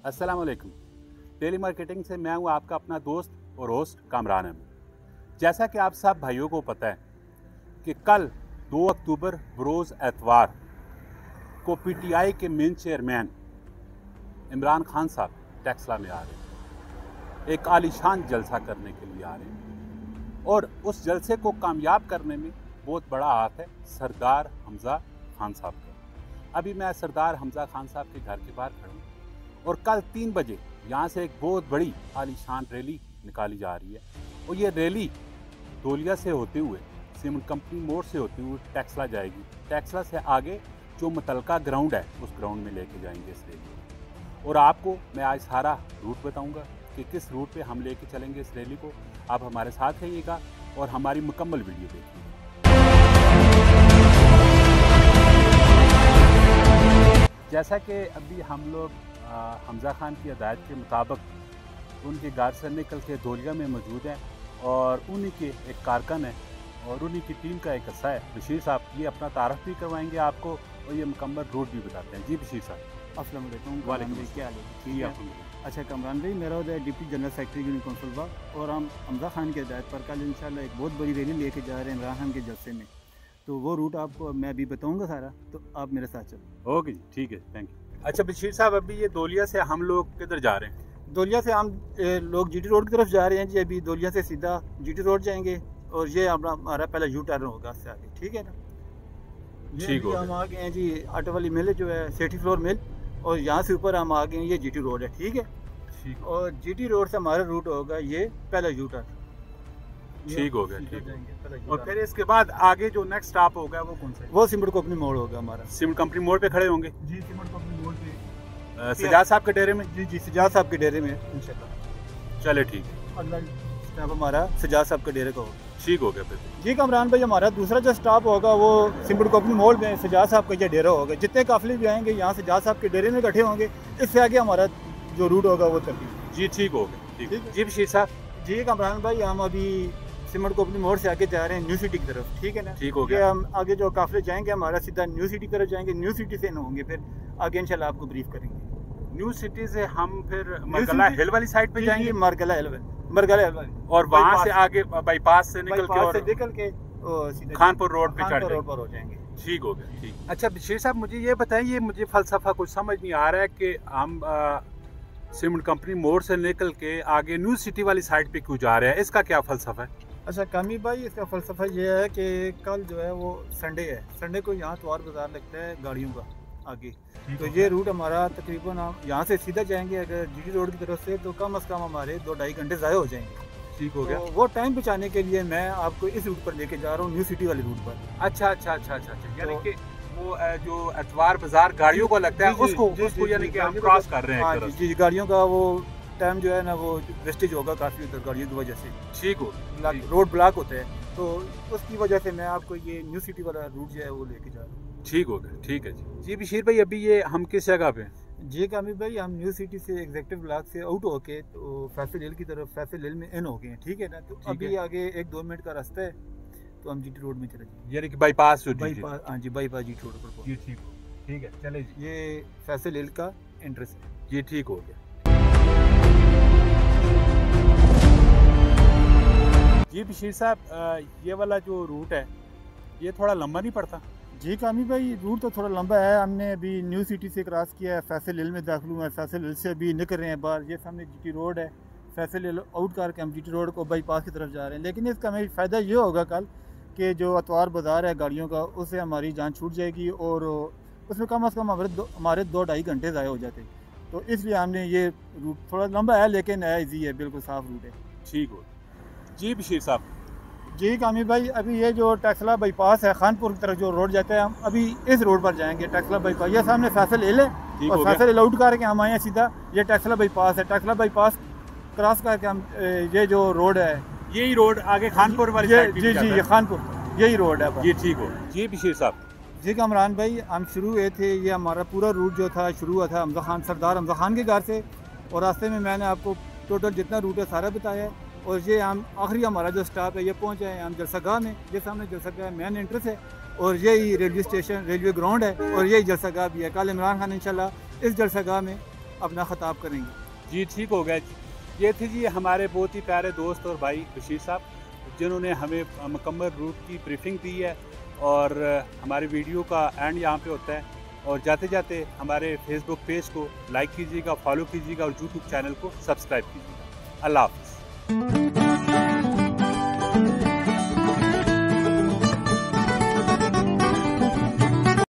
अस्सलाम वालेकुम। Daily marketing से मैं हूं आपका अपना दोस्त और होस्ट कामरान अहमद। जैसा कि आप सब भाइयों को पता है कि कल 2 अक्टूबर बरोज़ एतवार को पीटीआई के मेन चेयरमैन इमरान खान साहब टेक्सला में आ रहे हैं, एक आलीशान जलसा करने के लिए आ रहे हैं और उस जलसे को कामयाब करने में बहुत बड़ा हाथ है सरदार हमजा खान साहब का। अभी मैं सरदार हमजा खान साहब के घर के बाहर खड़ा हूँ और कल 3 बजे यहाँ से एक बहुत बड़ी आलीशान रैली निकाली जा रही है और ये रैली धोलिया से होते हुए सीमेंट कंपनी मोड़ से होते हुए टेक्सला जाएगी। टेक्सला से आगे जो मुतलका ग्राउंड है उस ग्राउंड में लेके जाएंगे इस रैली को। और आपको मैं आज सारा रूट बताऊंगा कि किस रूट पे हम लेके चलेंगे इस रैली को। आप हमारे साथ रहिएगा और हमारी मुकम्मल वीडियो देखिएगा। जैसा कि अभी हम लोग हमजा खान की हदायत के मुताबिक उनके घर से निकल के धोलिया में मौजूद हैं और उन्हीं के एक कारकन है और उन्हीं की टीम का एक हिस्सा है बशीर साहब। ये अपना तारफ़ भी करवाएंगे आपको और ये मुकम्मल रूट भी बताते हैं। जी बशीर साहब। अस्सलाम वालेकुम। वालेकुम क्या हाल है? ठीक है। अच्छा कामरान भाई, मेरा उधर deputy general secretary union council बा और हम हमजा खान की हदायत पर कल इंशाल्लाह एक बहुत बड़ी रैली लेके जा रहे हैं इमरान खान के जलसे में। तो वो रूट आपको मैं अभी बताऊंगा सारा, तो आप मेरे साथ चलो। ओके जी, ठीक है, थैंक यू। अच्छा बशीर साहब, अभी ये धोलिया से हम लोग किधर जा रहे हैं? दौलिया से हम लोग जीटी रोड की तरफ जा रहे हैं जी। अभी दौलिया से सीधा जीटी रोड जाएंगे और ये हमारा पहला यू टर्न होगा उससे आगे, ठीक है ना? ठीक हो गया। हम आ गए हैं जी आटो वाली मिल जो है, सेठी फ्लोर मिल, और यहाँ से ऊपर हम आ गए हैं, ये जीटी रोड है, ठीक है? ठीक और जीटी रोड से हमारा रूट होगा ये पहला यू टर्न। ठीक हो गया, ठीक है। और फिर इसके बाद आगे जो नेक्स्ट स्टॉप होगा वो कौन सा है? वो सीमेंट कंपनी मोड़ होगा हमारा। सीमेंट कंपनी मोड़ पे खड़े होंगे जी, सीमेंट कंपनी मोड़ पे सजाद साहब के डेरे में। जी जी, सजाद साहब के डेरे में इंशाल्लाह। चले ठीक है, अगला स्टॉप हमारा सजाद साहब के डेरे का होगा। ठीक हो गया फिर। जी कामरान भाई, हमारा दूसरा जो स्टॉप होगा वो सीमेंट कंपनी मोड़ में सजाद साहब का ये डेरा होगा। जितने काफिले भी आएंगे यहाँ सजाद साहब के डेरे में इकट्ठे होंगे। इससे आगे हमारा जो रूट होगा वो तब्दील। जी ठीक हो गया, ठीक ठीक है। जी बशीर साहब। जी कामरान भाई, हम अभी सीमेंट कंपनी मोड़ से आगे जा रहे हैं न्यू सिटी की तरफ, ठीक है ना? ठीक हो ये गया। हम आगे जो काफिले जाएंगे हमारा सीधा न्यू सिटी की तरफ जाएंगे। न्यू सिटी से न होंगे, फिर आगे इंशाल्लाह आपको ब्रीफ करेंगे। न्यू सिटी से हम फिर मरगला हिल वाली साइड पे जाएंगे मरगला हिल और वहाँ से आगे बाईपास से निकल के और निकल के सीधा खानपुर रोड पे चढ़ रोड पर हो जाएंगे। ठीक हो गया, ठीक। अच्छा बशीर साहब, मुझे ये बताइए, मुझे फ़लसफ़ा कुछ समझ नहीं आ रहा है कि हम सीमेंट कंपनी मोड़ से निकल के आगे न्यू सिटी वाली साइड पे क्यों जा रहे हैं? इसका क्या फ़लसफ़ा है? अच्छा कामी भाई, इसका फ़लसफ़ा ये है कि कल जो है वो संडे है। संडे को यहाँ त्वार बाज़ार लगता है गाड़ियों का आगे। तो ये रूट हमारा तकरीबन हम यहाँ से सीधा जाएंगे अगर जीटी रोड की तरफ से, तो कम से कम हमारे 2-2.5 घंटे ज़ाया हो जाएंगे। ठीक हो गया। तो वो टाइम बचाने के लिए मैं आपको इस रूट पर लेके जा रहा हूँ, न्यू सिटी वाले रूट पर। अच्छा, यानी कि वो जो एतवार बाजार गाड़ियों को लगता है उसको यानी कि हम क्रॉस कर रहे हैं एक तरफ। जी, गाड़ियों का वो टाइम जो है ना वो वेस्टेज होगा काफ़ी उधर गाड़ियों की वजह से। ठीक हो, रोड ब्लॉक होता है, तो उसकी वजह से मैं आपको ये न्यू सिटी वाला रूट जो है वो लेके जा रहा हूँ। ठीक हो गया, ठीक है जी। जी बशीर भाई, अभी ये हम किस जगह पे हैं? जी कामी भाई, हम न्यू सिटी से एग्जेक्टिव ब्लॉक से आउट होके तो फैसल हिल की तरफ, फैसल हिल में इन हो गए हैं, ठीक है ना? तो अभी आगे 1-2 मिनट का रास्ता है, तो हम जीटी रोड में चले जाएंगे। यानी कि बाईपास जो बाईपास, हाँ जी, बाईपास जीटी रोड पर। जी ठीक हो, ठीक है, चले जी। ये फैसल हिल का एंट्रेंस है। जी ठीक हो गया। जी बशीर साहब, ये वाला जो रूट है ये थोड़ा लंबा नहीं पड़ता? जी कामी भाई, रूट तो थोड़ा लंबा है। हमने अभी न्यू सिटी से क्रॉस किया है, फैसल हिल में दाखिल हुआ है, फैसल हिल से अभी निकल रहे हैं बाहर। ये सामने जीटी रोड है, फैसल हिल आउट करके हम जीटी रोड को बाईपास की तरफ जा रहे हैं। लेकिन इसका हमें फ़ायदा ये होगा कल कि जो अतवार बाज़ार है गाड़ियों का, उससे हमारी जान छूट जाएगी और उसमें कम से कम हमारे 2-2.5 घंटे ज़ाया हो जाते। तो इसलिए हमने ये रूट थोड़ा लंबा है लेकिन है ईजी है, बिल्कुल साफ़ रूट है। ठीक हो जी बशीर साहब। जी कामी भाई, अभी ये जो टेक्सला बाईपास है खानपुर की तरफ जो रोड जाता है, हम अभी इस रोड पर जाएंगे। टेक्सला बाईपास, ये सामने फैसल हिल है और फैसल हिल आउट करके हम आए हैं सीधा, ये टेक्सला बाईपास है। टेक्सला बाईपास क्रॉस करके हम ये जो रोड है, यही रोड आगे खानपुर वाली साइड पे जी जी, ये खानपुर यही रोड है। ये ठीक हो जी बशीर साहब। जी कामरान भाई, हम शुरू हुए थे, ये हमारा पूरा रूट जो था शुरू हुआ था हमजा खान, सरदार हमजा खान के घर से, और रास्ते में मैंने आपको टोटल जितना रूट है सारा बताया है। और ये हम आखिरी हमारा जो स्टॉप है ये पहुंचे हैं हम जलसागाह में। ये सामने जलसागाह मेन एंट्रेंस है और यही रेलवे स्टेशन, रेलवे ग्राउंड है और यही जलसागाह भी है। कल इमरान खान इंशाल्लाह इस जलसागाह में अपना ख़ताब करेंगे। जी ठीक हो गया जी। ये थे जी हमारे बहुत ही प्यारे दोस्त और भाई बशीर साहब, जिन्होंने हमें मुकम्मल रूट की ब्रीफिंग दी है। और हमारे वीडियो का एंड यहाँ पे होता है। और जाते जाते हमारे फेसबुक पेज को लाइक कीजिएगा, फॉलो कीजिएगा और यूट्यूब चैनल को सब्सक्राइब कीजिएगा। अल्लाह हाफ़िज़।